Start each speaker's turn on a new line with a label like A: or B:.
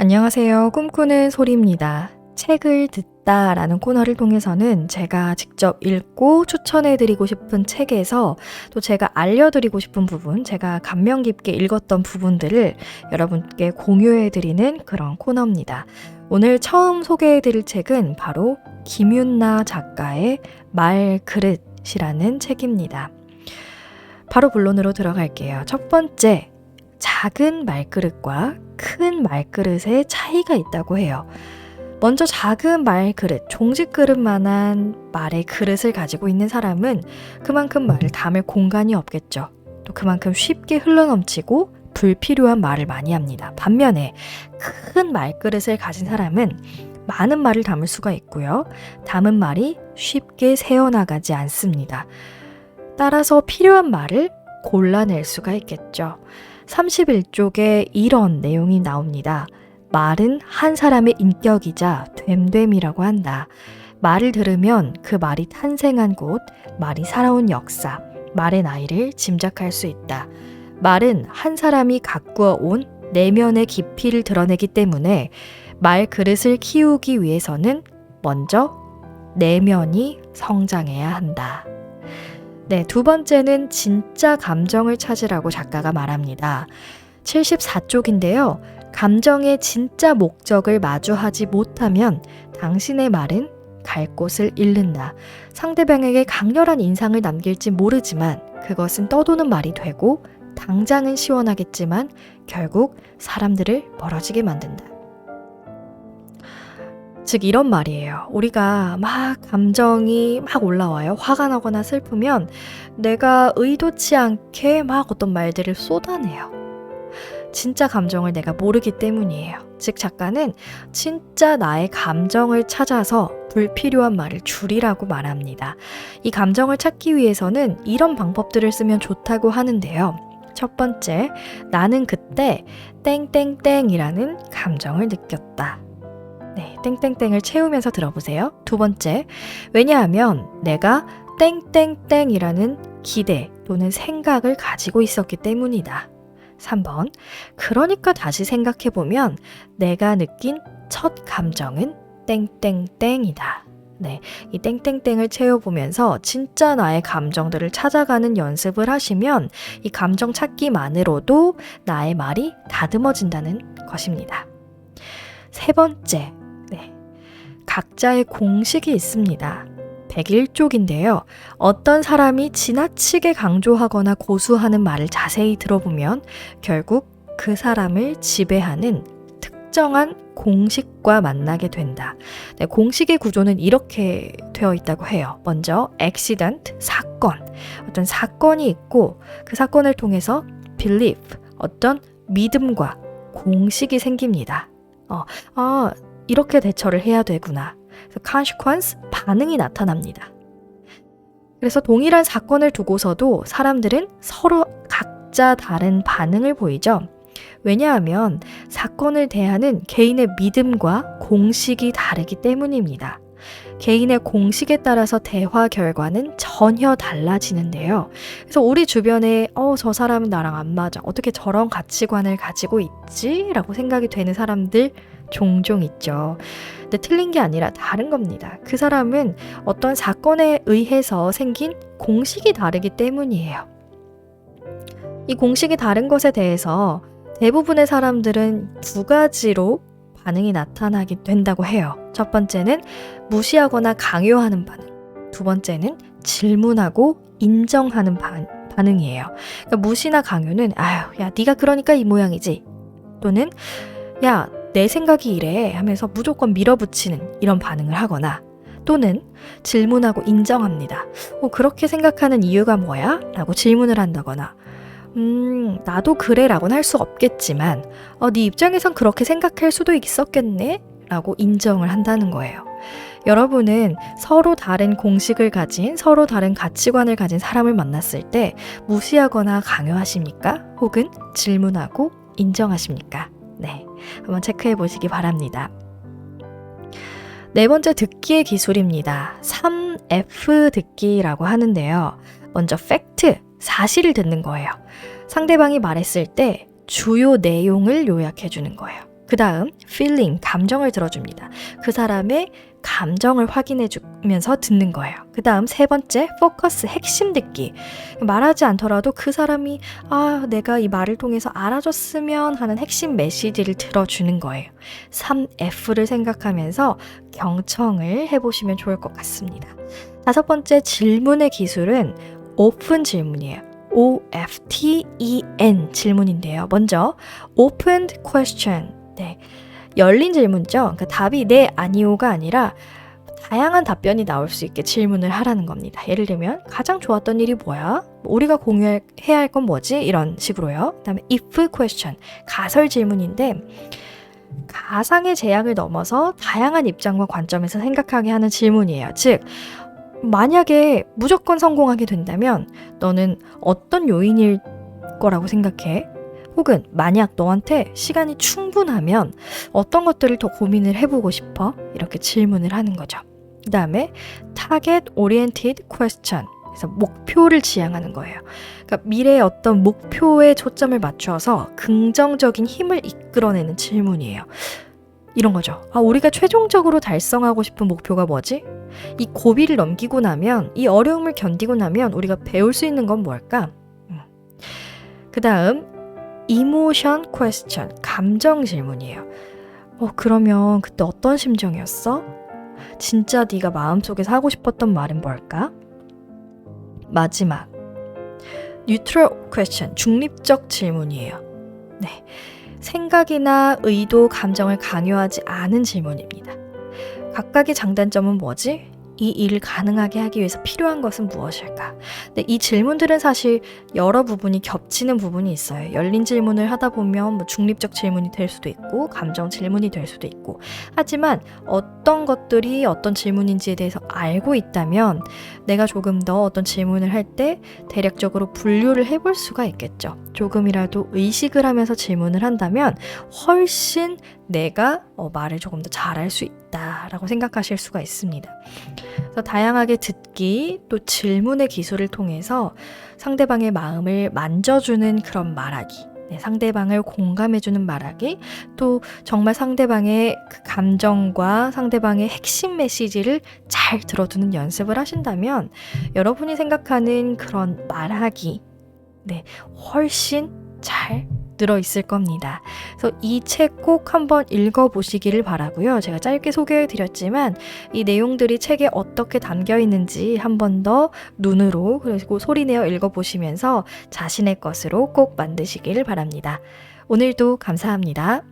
A: 안녕하세요. 꿈꾸는 소리입니다. 책을 듣다라는 코너를 통해서는 제가 직접 읽고 추천해드리고 싶은 책에서 또 제가 알려드리고 싶은 부분, 제가 감명 깊게 읽었던 부분들을 여러분께 공유해드리는 그런 코너입니다. 오늘 처음 소개해드릴 책은 바로 김윤나 작가의 말그릇이라는 책입니다. 바로 본론으로 들어갈게요. 첫 번째, 작은 말그릇과 큰 말그릇의 차이가 있다고 해요. 먼저 작은 말그릇, 종지그릇만한 말의 그릇을 가지고 있는 사람은 그만큼 말을 담을 공간이 없겠죠. 또 그만큼 쉽게 흘러넘치고 불필요한 말을 많이 합니다. 반면에 큰 말그릇을 가진 사람은 많은 말을 담을 수가 있고요. 담은 말이 쉽게 새어나가지 않습니다. 따라서 필요한 말을 골라낼 수가 있겠죠. 31쪽에 이런 내용이 나옵니다. 말은 한 사람의 인격이자 됨됨이라고 한다. 말을 들으면 그 말이 탄생한 곳, 말이 살아온 역사, 말의 나이를 짐작할 수 있다. 말은 한 사람이 가꾸어 온 내면의 깊이를 드러내기 때문에 말 그릇을 키우기 위해서는 먼저 내면이 성장해야 한다. 네, 두 번째는 진짜 감정을 찾으라고 작가가 말합니다. 74쪽인데요. 감정의 진짜 목적을 마주하지 못하면 당신의 말은 갈 곳을 잃는다. 상대방에게 강렬한 인상을 남길지 모르지만 그것은 떠도는 말이 되고 당장은 시원하겠지만 결국 사람들을 멀어지게 만든다. 즉 이런 말이에요. 우리가 막 감정이 막 올라와요. 화가 나거나 슬프면 내가 의도치 않게 막 어떤 말들을 쏟아내요. 진짜 감정을 내가 모르기 때문이에요. 즉 작가는 진짜 나의 감정을 찾아서 불필요한 말을 줄이라고 말합니다. 이 감정을 찾기 위해서는 이런 방법들을 쓰면 좋다고 하는데요. 첫 번째, 나는 그때 땡땡땡이라는 감정을 느꼈다. 네, 땡땡땡을 채우면서 들어보세요. 두 번째, 왜냐하면 내가 땡땡땡이라는 기대 또는 생각을 가지고 있었기 때문이다. 3번, 그러니까 다시 생각해보면 내가 느낀 첫 감정은 땡땡땡이다. 네, 이 땡땡땡을 채워보면서 진짜 나의 감정들을 찾아가는 연습을 하시면 이 감정 찾기만으로도 나의 말이 다듬어진다는 것입니다. 세 번째, 각자의 공식이 있습니다. 101쪽인데요. 어떤 사람이 지나치게 강조하거나 고수하는 말을 자세히 들어보면 결국 그 사람을 지배하는 특정한 공식과 만나게 된다. 네, 공식의 구조는 이렇게 되어 있다고 해요. 먼저 accident, 사건. 어떤 사건이 있고 그 사건을 통해서 belief, 어떤 믿음과 공식이 생깁니다. 이렇게 대처를 해야 되구나. 그래서 consequence, 반응이 나타납니다. 그래서 동일한 사건을 두고서도 사람들은 서로 각자 다른 반응을 보이죠. 왜냐하면 사건을 대하는 개인의 믿음과 공식이 다르기 때문입니다. 개인의 공식에 따라서 대화 결과는 전혀 달라지는데요. 그래서 우리 주변에 저 사람은 나랑 안 맞아. 어떻게 저런 가치관을 가지고 있지? 라고 생각이 되는 사람들 종종 있죠. 근데 틀린 게 아니라 다른 겁니다. 그 사람은 어떤 사건에 의해서 생긴 공식이 다르기 때문이에요. 이 공식이 다른 것에 대해서 대부분의 사람들은 두 가지로 반응이 나타나게 된다고 해요. 첫 번째는 무시하거나 강요하는 반응. 두 번째는 질문하고 인정하는 반응이에요. 그러니까 무시나 강요는 야 네가 그러니까 이 모양이지. 또는 야 내 생각이 이래 하면서 무조건 밀어붙이는 이런 반응을 하거나 또는 질문하고 인정합니다. 그렇게 생각하는 이유가 뭐야? 라고 질문을 한다거나 나도 그래 라고는 할 수 없겠지만 네 입장에선 그렇게 생각할 수도 있었겠네? 라고 인정을 한다는 거예요. 여러분은 서로 다른 공식을 가진 서로 다른 가치관을 가진 사람을 만났을 때 무시하거나 강요하십니까? 혹은 질문하고 인정하십니까? 네, 한번 체크해 보시기 바랍니다. 네 번째 듣기의 기술입니다. 3F 듣기라고 하는데요. 먼저 팩트, 사실을 듣는 거예요. 상대방이 말했을 때 주요 내용을 요약해 주는 거예요. 그 다음 feeling, 감정을 들어줍니다. 그 사람의 감정을 확인해 주면서 듣는 거예요. 그 다음 세 번째 focus, 핵심 듣기. 말하지 않더라도 그 사람이 내가 이 말을 통해서 알아줬으면 하는 핵심 메시지를 들어주는 거예요. 3F를 생각하면서 경청을 해보시면 좋을 것 같습니다. 다섯 번째 질문의 기술은 오픈 질문이에요. OFTEN 질문인데요. 먼저 opened question. 네. 열린 질문이죠. 그러니까 답이 네, 아니오가 아니라 다양한 답변이 나올 수 있게 질문을 하라는 겁니다. 예를 들면 가장 좋았던 일이 뭐야? 우리가 공유해야 할 건 뭐지? 이런 식으로요. 그다음에 if question, 가설 질문인데 가상의 제약을 넘어서 다양한 입장과 관점에서 생각하게 하는 질문이에요. 즉 만약에 무조건 성공하게 된다면 너는 어떤 요인일 거라고 생각해? 혹은 만약 너한테 시간이 충분하면 어떤 것들을 더 고민을 해보고 싶어? 이렇게 질문을 하는 거죠. 그 다음에 target oriented question. 그래서 목표를 지향하는 거예요. 그러니까 미래의 어떤 목표에 초점을 맞춰서 긍정적인 힘을 이끌어내는 질문이에요. 이런 거죠. 우리가 최종적으로 달성하고 싶은 목표가 뭐지? 이 고비를 넘기고 나면, 이 어려움을 견디고 나면 우리가 배울 수 있는 건 뭘까? 그 다음 emotion question, 감정 질문이에요. 그러면 그때 어떤 심정이었어? 진짜 네가 마음속에서 하고 싶었던 말은 뭘까? 마지막 neutral question, 중립적 질문이에요. 네, 생각이나 의도, 감정을 강요하지 않은 질문입니다. 각각의 장단점은 뭐지? 이 일을 가능하게 하기 위해서 필요한 것은 무엇일까? 근데 이 질문들은 사실 여러 부분이 겹치는 부분이 있어요. 열린 질문을 하다 보면 중립적 질문이 될 수도 있고 감정 질문이 될 수도 있고, 하지만 어떤 것들이 어떤 질문인지에 대해서 알고 있다면 내가 조금 더 어떤 질문을 할 때 대략적으로 분류를 해볼 수가 있겠죠. 조금이라도 의식을 하면서 질문을 한다면 훨씬 내가 말을 조금 더 잘할 수 있다라고 생각하실 수가 있습니다. 그래서 다양하게 듣기, 또 질문의 기술을 통해서 상대방의 마음을 만져주는 그런 말하기, 상대방을 공감해주는 말하기, 또 정말 상대방의 그 감정과 상대방의 핵심 메시지를 잘 들어두는 연습을 하신다면 여러분이 생각하는 그런 말하기, 훨씬 잘 들어있을 겁니다. 그래서 이 책 꼭 한번 읽어보시기를 바라고요. 제가 짧게 소개해드렸지만 이 내용들이 책에 어떻게 담겨 있는지 한 번 더 눈으로 그리고 소리내어 읽어보시면서 자신의 것으로 꼭 만드시기를 바랍니다. 오늘도 감사합니다.